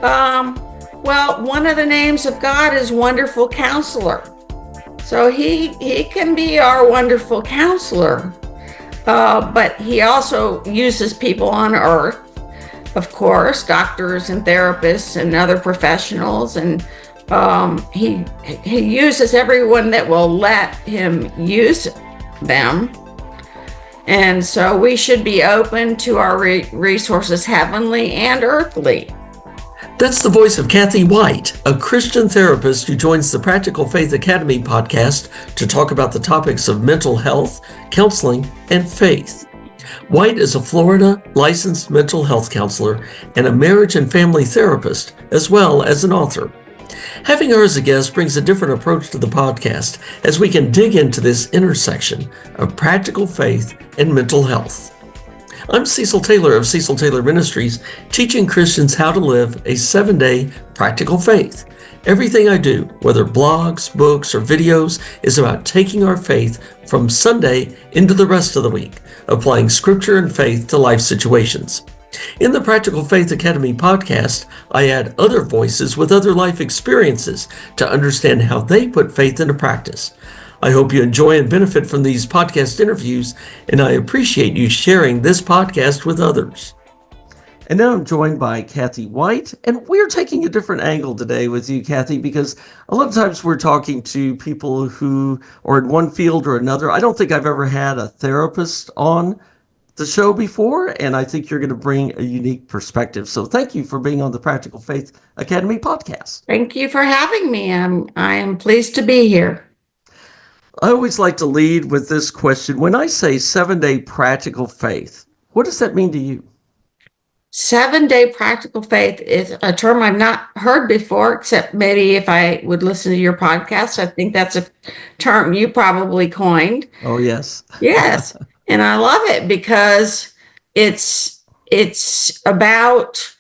Um, well, one of the names of God is Wonderful Counselor. So he can be our wonderful counselor, but he also uses people on earth, of course, doctors and therapists and other professionals, and he uses everyone that will let him use them. And so we should be open to our resources, heavenly and earthly. That's the voice of Kathy White, a Christian therapist who joins the Practical Faith Academy podcast to talk about the topics of mental health, counseling, and faith. White is a Florida licensed mental health counselor and a marriage and family therapist, as well as an author. Having her as a guest brings a different approach to the podcast as we can dig into this intersection of practical faith and mental health. I'm Cecil Taylor of Cecil Taylor Ministries, teaching Christians how to live a 7-day practical faith. Everything I do, whether blogs, books, or videos, is about taking our faith from Sunday into the rest of the week, applying scripture and faith to life situations. In the Practical Faith Academy podcast, I add other voices with other life experiences to understand how they put faith into practice. I hope you enjoy and benefit from these podcast interviews, and I appreciate you sharing this podcast with others. And now I'm joined by Kathy White, and we're taking a different angle today with you, Kathy, because a lot of times we're talking to people who are in one field or another. I don't think I've ever had a therapist on the show before, and I think you're going to bring a unique perspective. So thank you for being on the Practical Faith Academy podcast. Thank you for having me. I am pleased to be here. I always like to lead with this question. When I say 7-day practical faith, what does that mean to you? 7-day practical faith is a term I've not heard before, except maybe if I would listen to your podcast. I think that's a term you probably coined. Oh, yes. Yes. And I love it because it's about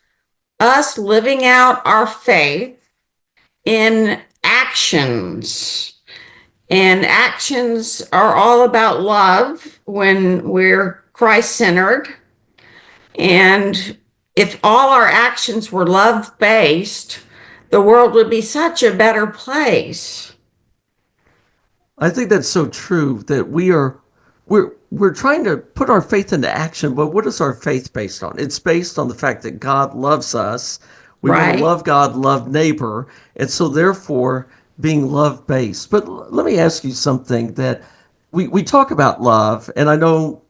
us living out our faith in actions. And actions are all about love when we're Christ-centered. And if all our actions were love-based, the world would be such a better place. I think that's so true, that we're trying to put our faith into action, but what is our faith based on? It's based on the fact that God loves us. We want to love God, love neighbor, and so therefore being love-based. But let me ask you something that we talk about love, and I know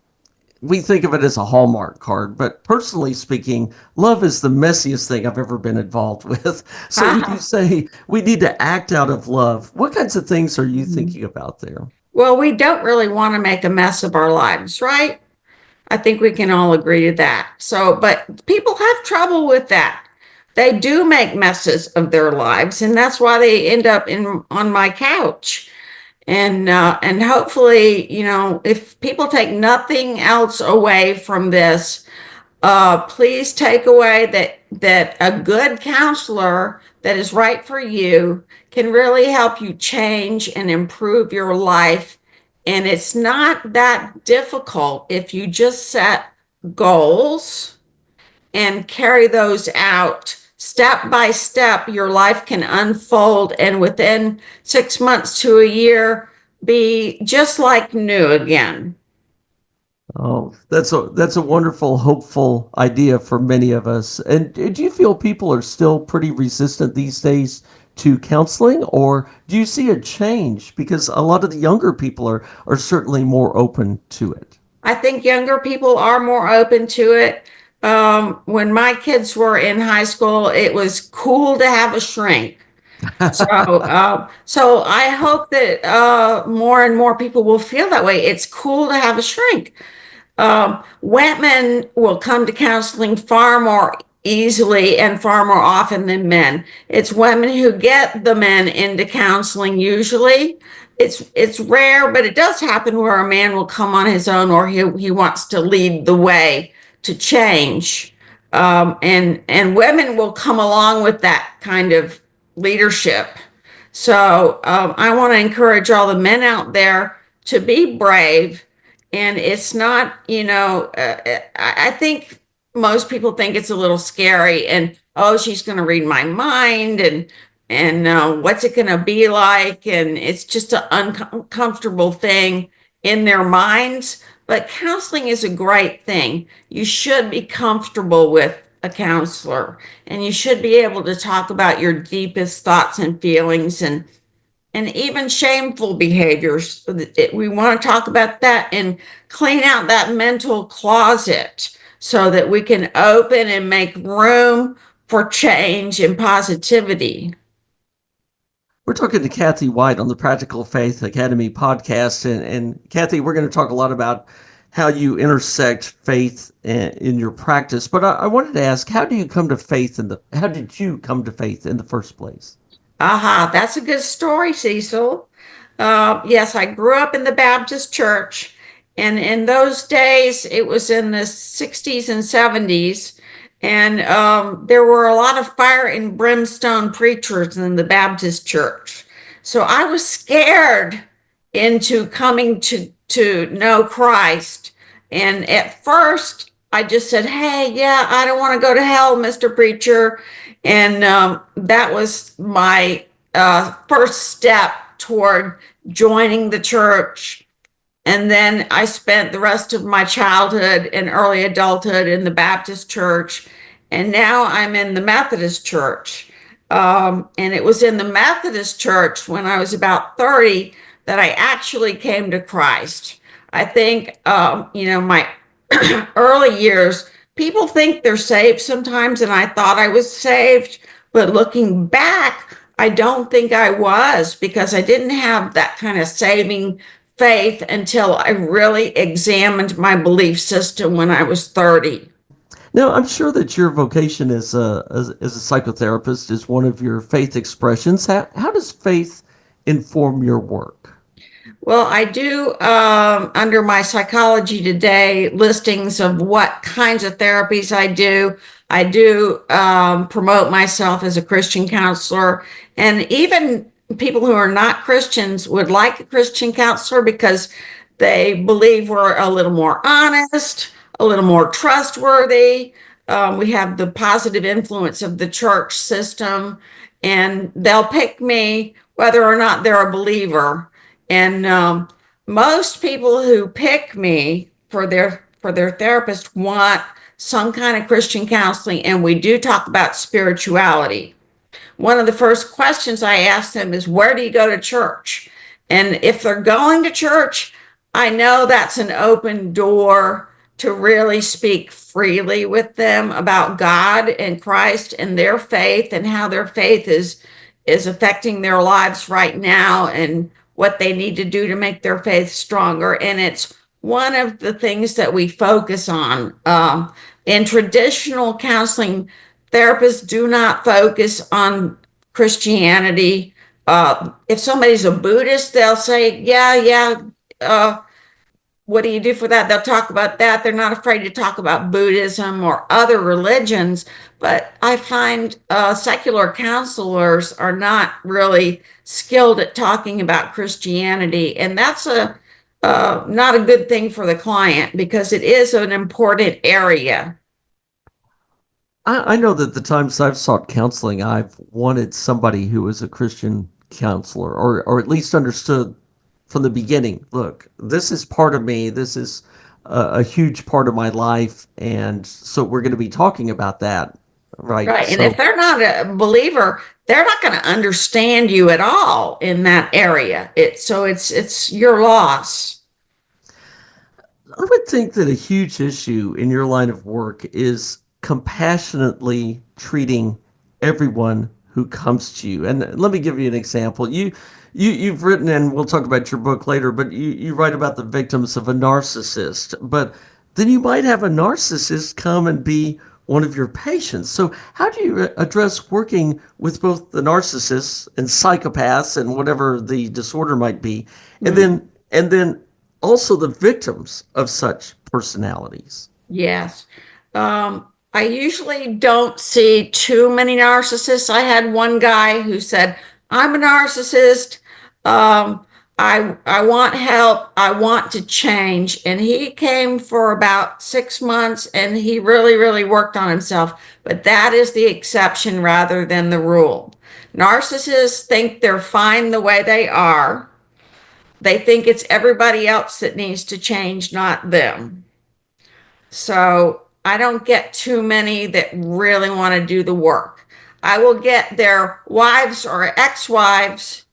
we think of it as a Hallmark card, but personally speaking, love is the messiest thing I've ever been involved with. So when you say we need to act out of love, what kinds of things are you thinking about there? Well, we don't really want to make a mess of our lives, right? I think we can all agree to that. So, but people have trouble with that. They do make messes of their lives, and that's why they end up on my couch. And hopefully, if people take nothing else away from this, please take away that a good counselor that is right for you can really help you change and improve your life. And it's not that difficult if you just set goals and carry those out. Step by step, your life can unfold, and within 6 months to a year, be just like new again. Oh, that's a wonderful, hopeful idea for many of us. And do you feel people are still pretty resistant these days to counseling, or do you see a change? Because a lot of the younger people are certainly more open to it. I think younger people are more open to it. When my kids were in high school, it was cool to have a shrink. So I hope that more and more people will feel that way. It's cool to have a shrink. Women will come to counseling far more easily and far more often than men. It's women who get the men into counseling usually. It's rare, but it does happen where a man will come on his own, or he wants to lead the way to change. And women will come along with that kind of leadership. So I want to encourage all the men out there to be brave. And it's not, I think most people think it's a little scary, and oh, she's going to read my mind, and what's it going to be like, and it's just an uncomfortable thing in their minds. But counseling is a great thing. You should be comfortable with a counselor, and you should be able to talk about your deepest thoughts and feelings, and even shameful behaviors. We want to talk about that and clean out that mental closet so that we can open and make room for change and positivity. We're talking to Kathy White on the Practical Faith Academy podcast. And Kathy, we're going to talk a lot about how you intersect faith in your practice. But I wanted to ask, how did you come to faith in the first place? Aha, that's a good story, Cecil. Yes, I grew up in the Baptist church, and in those days, it was in the 60s and 70s, and there were a lot of fire and brimstone preachers in the Baptist church. So I was scared into coming to know Christ. And at first, I just said, "Hey, yeah, I don't want to go to hell, Mr. Preacher." And that was my first step toward joining the church. And then I spent the rest of my childhood and early adulthood in the Baptist church. And now I'm in the Methodist church. And it was in the Methodist church when I was about 30 that I actually came to Christ. I think, my early years, people think they're saved sometimes, and I thought I was saved. But looking back, I don't think I was, because I didn't have that kind of saving faith until I really examined my belief system when I was 30. Now, I'm sure that your vocation as a psychotherapist is one of your faith expressions. How does faith inform your work? Well, I do, under my Psychology Today listings of what kinds of therapies I do. I do promote myself as a Christian counselor, and even people who are not Christians would like a Christian counselor because they believe we're a little more honest, a little more trustworthy. We have the positive influence of the church system, and they'll pick me whether or not they're a believer. And most people who pick me for their therapist want some kind of Christian counseling, and we do talk about spirituality. One of the first questions I ask them is, where do you go to church? And if they're going to church, I know that's an open door to really speak freely with them about God and Christ and their faith and how their faith is affecting their lives right now and what they need to do to make their faith stronger. And it's one of the things that we focus on. In traditional counseling, therapists do not focus on Christianity. If somebody's a Buddhist, they'll say, yeah, yeah, what do you do for that? They'll talk about that. They're not afraid to talk about Buddhism or other religions. But I find secular counselors are not really skilled at talking about Christianity. And that's not a good thing for the client, because it is an important area. I know that the times I've sought counseling, I've wanted somebody who was a Christian counselor, or at least understood from the beginning. Look, this is part of me. This is a huge part of my life, and so we're going to be talking about that, right? Right. And So if they're not a believer, they're not going to understand you at all in that area. It's your loss. I would think that a huge issue in your line of work is compassionately treating everyone who comes to you. And let me give you an example. You've written, and we'll talk about your book later, but you write about the victims of a narcissist. But then you might have a narcissist come and be one of your patients. So how do you address working with both the narcissists and psychopaths and whatever the disorder might be, and Mm. then also the victims of such personalities? Yes. I usually don't see too many narcissists. I had one guy who said, I'm a narcissist. I want help. I want to change. And he came for about 6 months and he really, really worked on himself. But that is the exception rather than the rule. Narcissists think they're fine the way they are. They think it's everybody else that needs to change, not them. So I don't get too many that really want to do the work. I will get their wives or ex-wives,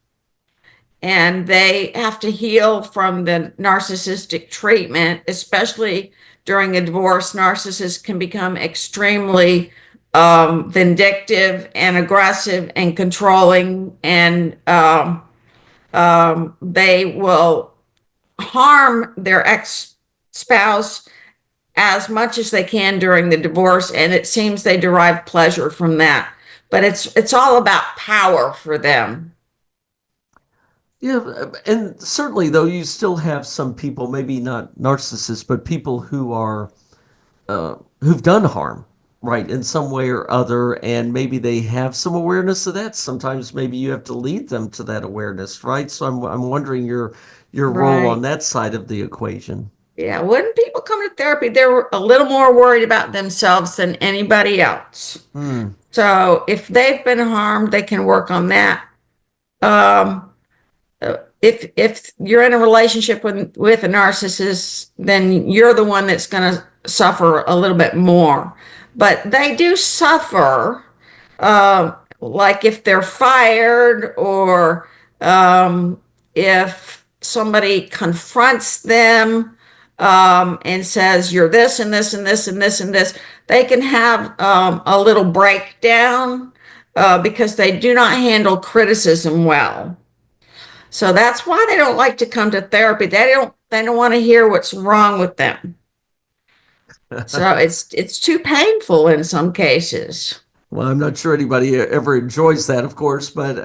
and they have to heal from the narcissistic treatment, especially during a divorce. Narcissists can become extremely vindictive and aggressive and controlling, and they will harm their ex spouse as much as they can during the divorce, and it seems they derive pleasure from that. But it's all about power for them. Yeah, and certainly though you still have some people, maybe not narcissists, but people who are who've done harm, right, in some way or other, and maybe they have some awareness of that. Sometimes maybe you have to lead them to that awareness, right? So I'm wondering your role on Right. that side of the equation. Yeah. When people come to therapy, they're a little more worried about themselves than anybody else. Hmm. So if they've been harmed, they can work on that. Um, if you're in a relationship with a narcissist, then you're the one that's going to suffer a little bit more. But they do suffer, like if they're fired or if somebody confronts them and says you're this and this and this and this and this, they can have a little breakdown because they do not handle criticism well. So that's why they don't like to come to therapy. They don't want to hear what's wrong with them. So it's too painful in some cases. Well, I'm not sure anybody ever enjoys that, of course, but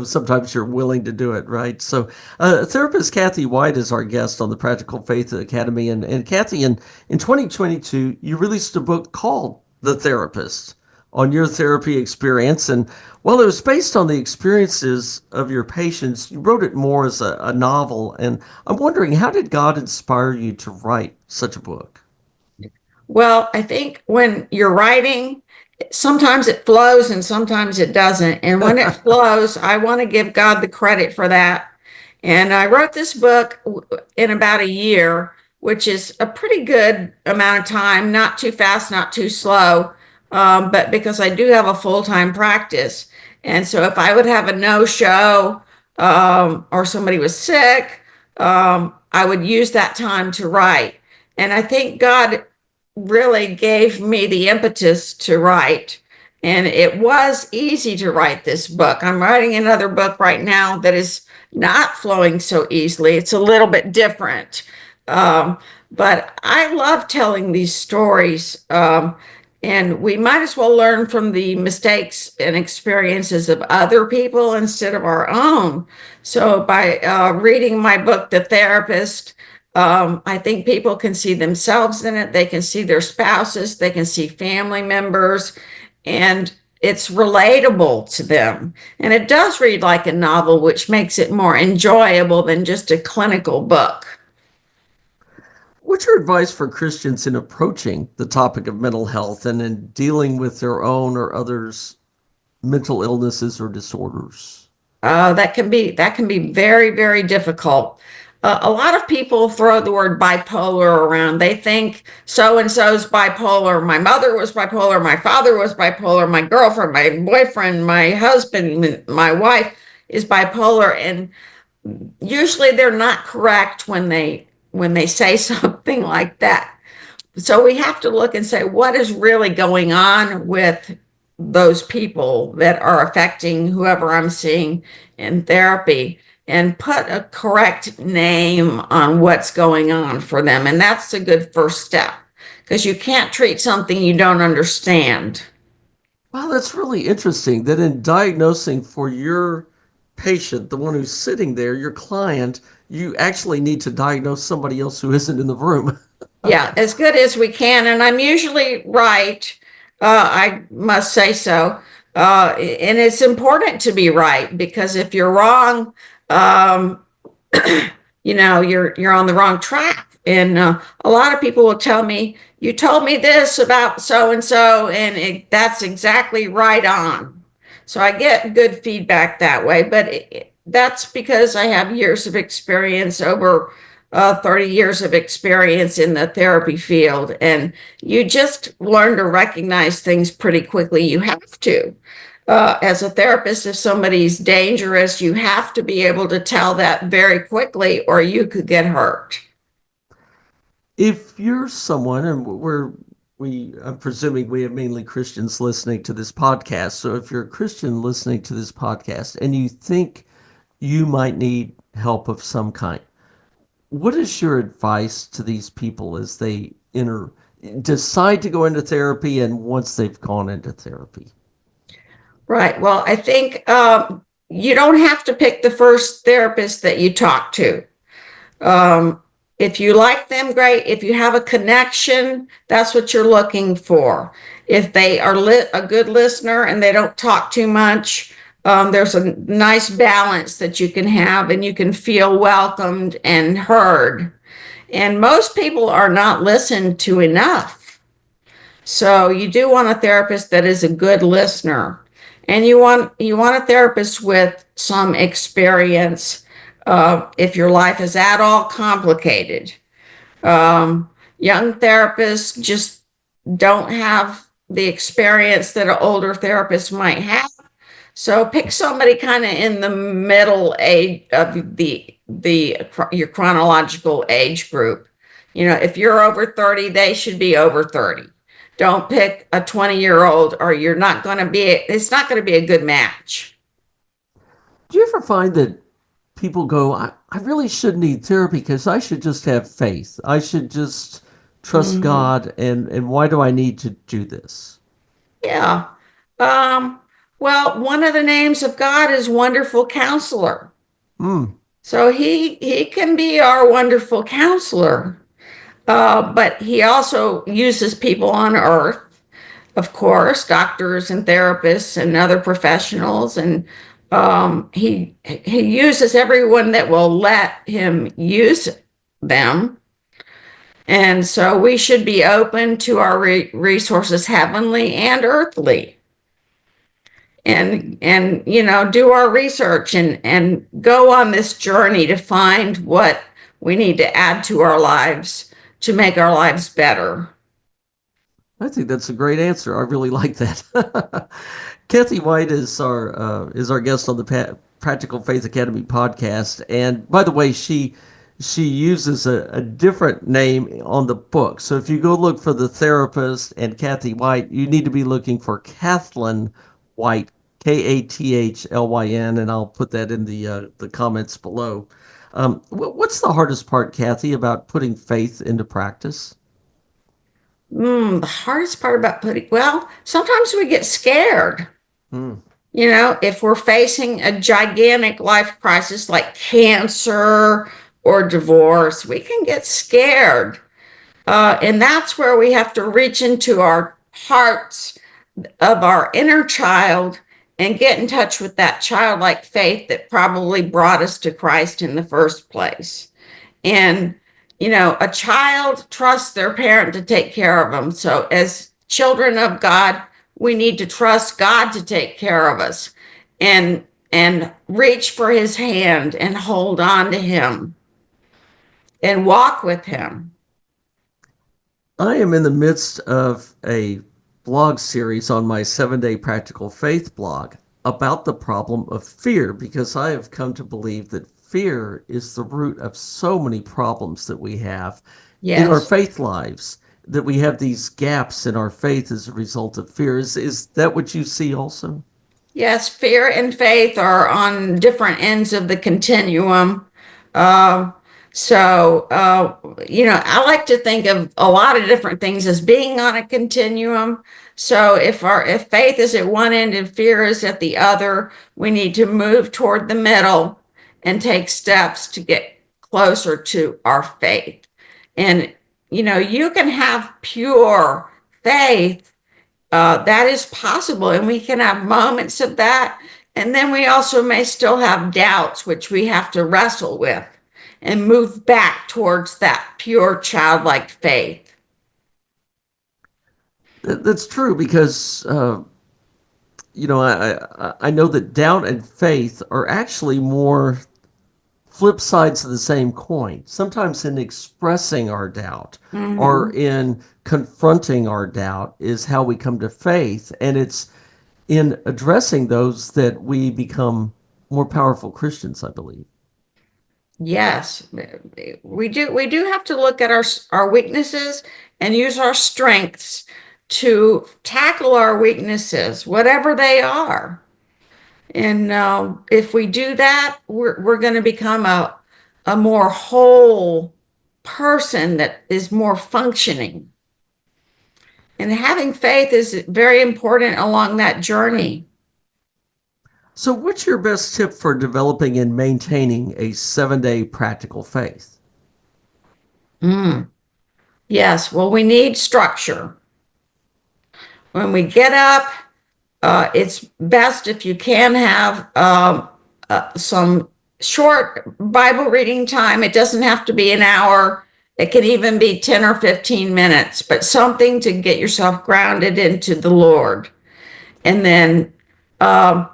sometimes you're willing to do it, right? So, therapist Kathy White is our guest on the Practical Faith Academy, and Kathy, in 2022, you released a book called The Therapist on your therapy experience, and while it was based on the experiences of your patients, you wrote it more as a novel, and I'm wondering, how did God inspire you to write such a book? Well, I think when you're writing, sometimes it flows and sometimes it doesn't. And when it flows, I want to give God the credit for that. And I wrote this book in about a year, which is a pretty good amount of time, not too fast, not too slow, but because I do have a full-time practice. And so if I would have a no-show or somebody was sick, I would use that time to write. And I think God really gave me the impetus to write. And it was easy to write this book. I'm writing another book right now that is not flowing so easily. It's a little bit different. Um, but I love telling these stories. And we might as well learn from the mistakes and experiences of other people instead of our own. So by reading my book, The Therapist, I think people can see themselves in it. They can see their spouses, they can see family members, and it's relatable to them. And it does read like a novel, which makes it more enjoyable than just a clinical book. What's your advice for Christians in approaching the topic of mental health and in dealing with their own or others' mental illnesses or disorders? That can be very, very difficult. A lot of people throw the word bipolar around. They think so and so's bipolar. My mother was bipolar. My father was bipolar. My girlfriend, my boyfriend, my husband, my wife is bipolar. And usually they're not correct when they say something like that. So we have to look and say, what is really going on with those people that are affecting whoever I'm seeing in therapy, and put a correct name on what's going on for them. And that's a good first step because you can't treat something you don't understand. Well, that's really interesting that in diagnosing for your patient, the one who's sitting there, your client, you actually need to diagnose somebody else who isn't in the room. Yeah, as good as we can. And I'm usually right. I must say so. And it's important to be right because if you're wrong, um, you're on the wrong track. And a lot of people will tell me, you told me this about so and so, and that's exactly right on. So I get good feedback that way, but that's because I have years of experience, over 30 years of experience in the therapy field. And you just learn to recognize things pretty quickly. You have to. As a therapist, if somebody's dangerous, you have to be able to tell that very quickly, or you could get hurt. If you're someone, and I'm presuming we have mainly Christians listening to this podcast. So if you're a Christian listening to this podcast and you think you might need help of some kind, what is your advice to these people as they decide to go into therapy and once they've gone into therapy? Right. Well, I think you don't have to pick the first therapist that you talk to. Um, if you like them, great. If you have a connection, that's what you're looking for. If they are a good listener and they don't talk too much, there's a nice balance that you can have, and you can feel welcomed and heard. And most people are not listened to enough. So you do want a therapist that is a good listener, and you want a therapist with some experience. If your life is at all complicated, young therapists just don't have the experience that an older therapist might have. So pick somebody kind of in the middle age of the your chronological age group. If you're over 30, they should be over 30. Don't pick a 20-year-old, or it's not going to be a good match. Do you ever find that people go, I really should need therapy because I should just have faith. I should just trust Hmm. God. And why do I need to do this? Yeah. Um, well, one of the names of God is Wonderful Counselor. Hmm. So he can be our wonderful counselor. But he also uses people on earth, of course, doctors and therapists and other professionals, and he uses everyone that will let him use them. And so we should be open to our resources, heavenly and earthly, and do our research and go on this journey to find what we need to add to our lives to make our lives better. I think that's a great answer. I really like that. Kathy White is our guest on the Practical Faith Academy podcast, and by the way, she uses a different name on the book. So if you go look for the therapist and Kathy White, you need to be looking for Kathleen White, Kathlyn, and I'll put that in the comments below. What's the hardest part, Kathy, about putting faith into practice? The hardest part about well, sometimes we get scared. Hmm. If we're facing a gigantic life crisis like cancer or divorce, we can get scared. And that's where we have to reach into our hearts of our inner child and get in touch with that childlike faith that probably brought us to Christ in the first place. And, a child trusts their parent to take care of them. So, as children of God, we need to trust God to take care of us, and reach for his hand and hold on to him and walk with him. I am in the midst of a blog series on my 7-day practical faith blog about the problem of fear because I have come to believe that fear is the root of so many problems that we have in our Yes. faith lives, that we have these gaps in our faith as a result of fear. Is that what you see also? Yes, fear and faith are on different ends of the continuum. Uh, I like to think of a lot of different things as being on a continuum. So if faith is at one end and fear is at the other, we need to move toward the middle and take steps to get closer to our faith. And you can have pure faith, that is possible, and we can have moments of that. And then we also may still have doubts, which we have to wrestle with. and move back towards that pure childlike faith. That's true because I know that doubt and faith are actually more flip sides of the same coin. Sometimes in expressing our doubt or Mm-hmm. in confronting our doubt is how we come to faith, and it's in addressing those that we become more powerful Christians, I believe. Yes, we do have to look at our weaknesses and use our strengths to tackle our weaknesses, whatever they are. And if we do that, we're going to become a more whole person that is more functioning. And having faith is very important along that journey. So, what's your best tip for developing and maintaining a 7-day practical faith? Mm. Yes, well, we need structure. When we get up, it's best if you can have some short Bible reading time. It doesn't have to be an hour. It can even be 10 or 15 minutes, but something to get yourself grounded into the Lord. And then um,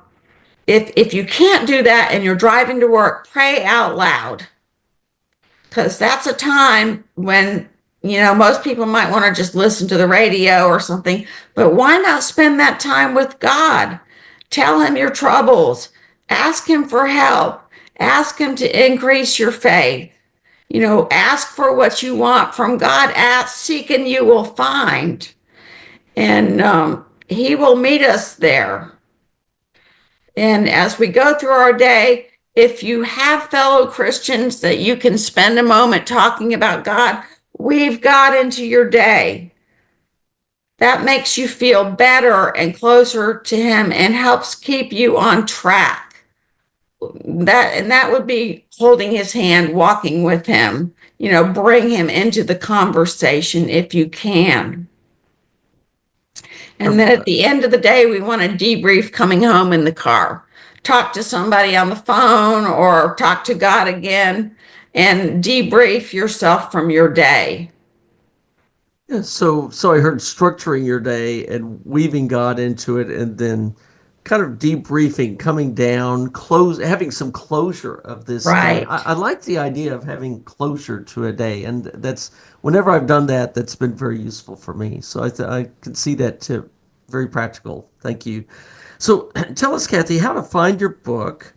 if you can't do that and you're driving to work, pray out loud, because that's a time when most people might want to just listen to the radio or something, but why not spend that time with God? Tell him your troubles, ask him for help, ask him to increase your faith. Ask for what you want from God. Ask, seek, and you will find. And he will meet us there. And as we go through our day, if you have fellow Christians that you can spend a moment talking about God, weave God into your day. That makes you feel better and closer to him and helps keep you on track. That would be holding his hand, walking with him, bring him into the conversation if you can. And then I've, at the end of the day, we want to debrief coming home in the car. Talk to somebody on the phone or talk to God again and debrief yourself from your day. yeah, so I heard structuring your day and weaving God into it, and then kind of debriefing, coming down, having some closure of this day. I, Right. I like the idea of having closure to a day, and that's whenever I've done that, that's been very useful for me. So I can see that tip. Very practical. Thank you. So tell us, Kathy, how to find your book,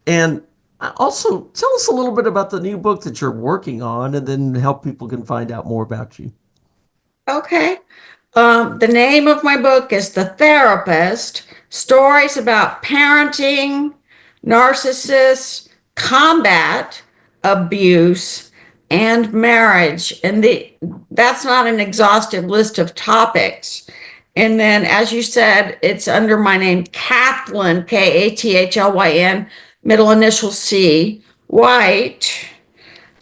and also tell us a little bit about the new book that you're working on, and then how people can find out more about you. Okay. The name of my book is The Therapist: Stories about Parenting, Narcissists, Combat, Abuse, and Marriage. And that's not an exhaustive list of topics. And then, as you said, it's under my name, Kathleen, Kathlyn, middle initial C, White.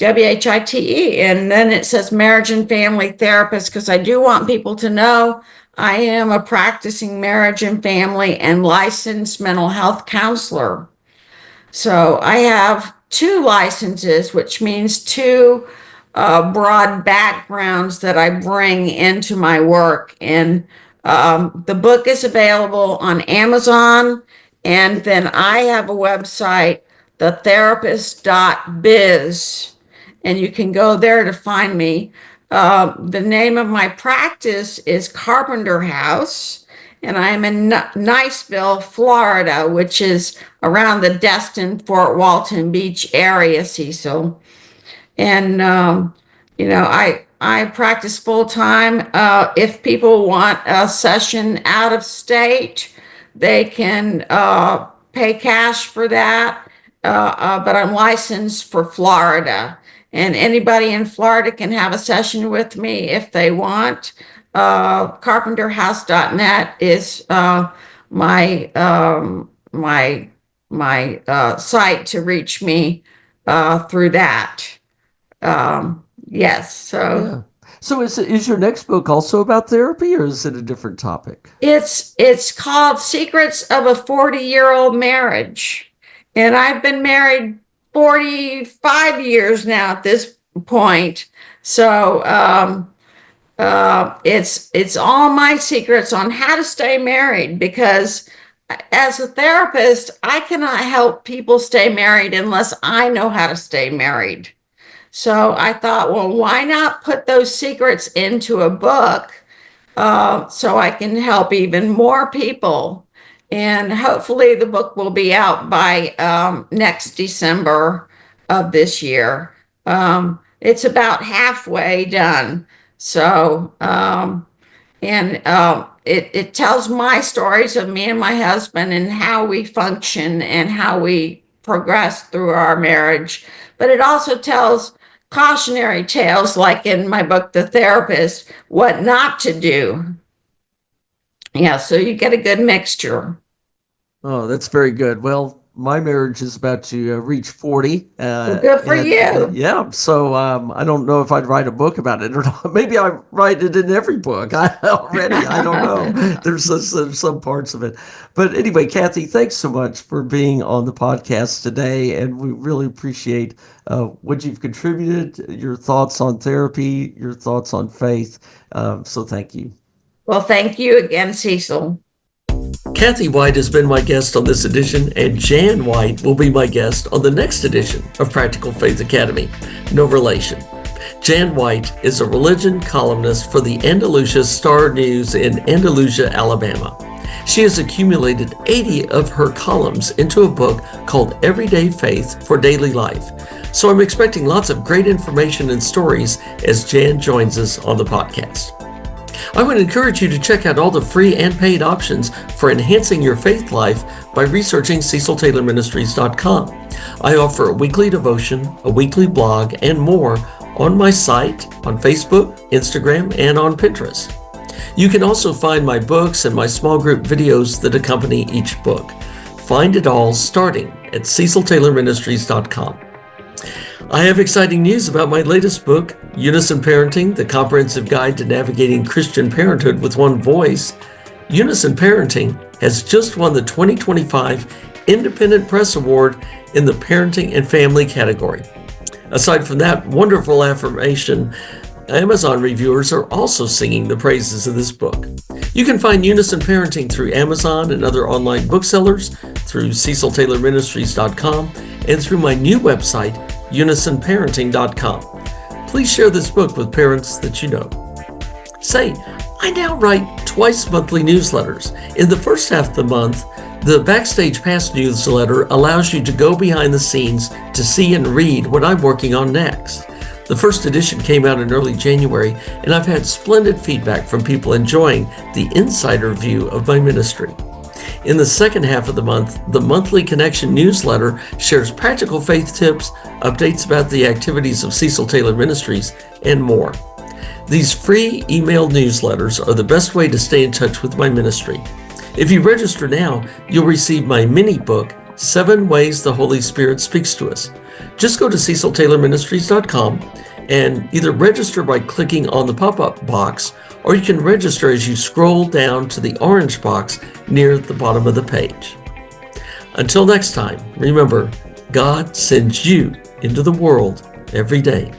WHITE. And then it says marriage and family therapist, because I do want people to know I am a practicing marriage and family and licensed mental health counselor. So I have two licenses, which means two broad backgrounds that I bring into my work. And the book is available on Amazon. And then I have a website, thetherapist.biz, and you can go there to find me. The name of my practice is Carpenter House, and I'm in Niceville, Florida, which is around the Destin, Fort Walton Beach area, Cecil. And I practice full time. If people want a session out of state, they can pay cash for that. But I'm licensed for Florida, and anybody in Florida can have a session with me if they want. Carpenterhouse.net is my site to reach me through that. Yes, so Yeah. So is your next book also about therapy, or is it a different topic? it's called Secrets of a 40-Year-Old Marriage. And I've been married 45 years now at this point. So it's all my secrets on how to stay married, because as a therapist, I cannot help people stay married unless I know how to stay married. So I thought, well, why not put those secrets into a book so I can help even more people? And hopefully the book will be out by next December of this year. It's about halfway done. So, it tells my stories of me and my husband and how we function and how we progress through our marriage. But it also tells cautionary tales, like in my book, The Therapist, what not to do. Yeah, so you get a good mixture. Oh, that's very good. Well, my marriage is about to reach 40. Well, good for you. Yeah, so I don't know if I'd write a book about it or not. Maybe I write it in every book already. I don't know. There's some parts of it. But anyway, Kathy, thanks so much for being on the podcast today. And we really appreciate what you've contributed, your thoughts on therapy, your thoughts on faith. So thank you. Well, thank you again, Cecil. Kathy White has been my guest on this edition, and Jan White will be my guest on the next edition of Practical Faith Academy, No Relation. Jan White is a religion columnist for the Andalusia Star News in Andalusia, Alabama. She has accumulated 80 of her columns into a book called Everyday Faith for Daily Life. So I'm expecting lots of great information and stories as Jan joins us on the podcast. I would encourage you to check out all the free and paid options for enhancing your faith life by researching CecilTaylorMinistries.com. I offer a weekly devotion, a weekly blog, and more on my site, on Facebook, Instagram, and on Pinterest. You can also find my books and my small group videos that accompany each book. Find it all starting at CecilTaylorMinistries.com. I have exciting news about my latest book, Unison Parenting, the Comprehensive Guide to Navigating Christian Parenthood with One Voice. Unison Parenting has just won the 2025 Independent Press Award in the Parenting and Family category. Aside from that wonderful affirmation, Amazon reviewers are also singing the praises of this book. You can find Unison Parenting through Amazon and other online booksellers, through CecilTaylorMinistries.com, and through my new website, UnisonParenting.com. Please share this book with parents that you know. Say, I now write twice monthly newsletters. In the first half of the month, the Backstage Pass newsletter allows you to go behind the scenes to see and read what I'm working on next. The first edition came out in early January, and I've had splendid feedback from people enjoying the insider view of my ministry. In the second half of the month, the Monthly Connection newsletter shares practical faith tips, updates about the activities of Cecil Taylor Ministries, and more. These free email newsletters are the best way to stay in touch with my ministry. If you register now, you'll receive my mini book, 7 Ways the Holy Spirit Speaks to Us. Just go to CecilTaylorMinistries.com and either register by clicking on the pop-up box, or you can register as you scroll down to the orange box near the bottom of the page. Until next time, remember, God sends you into the world every day.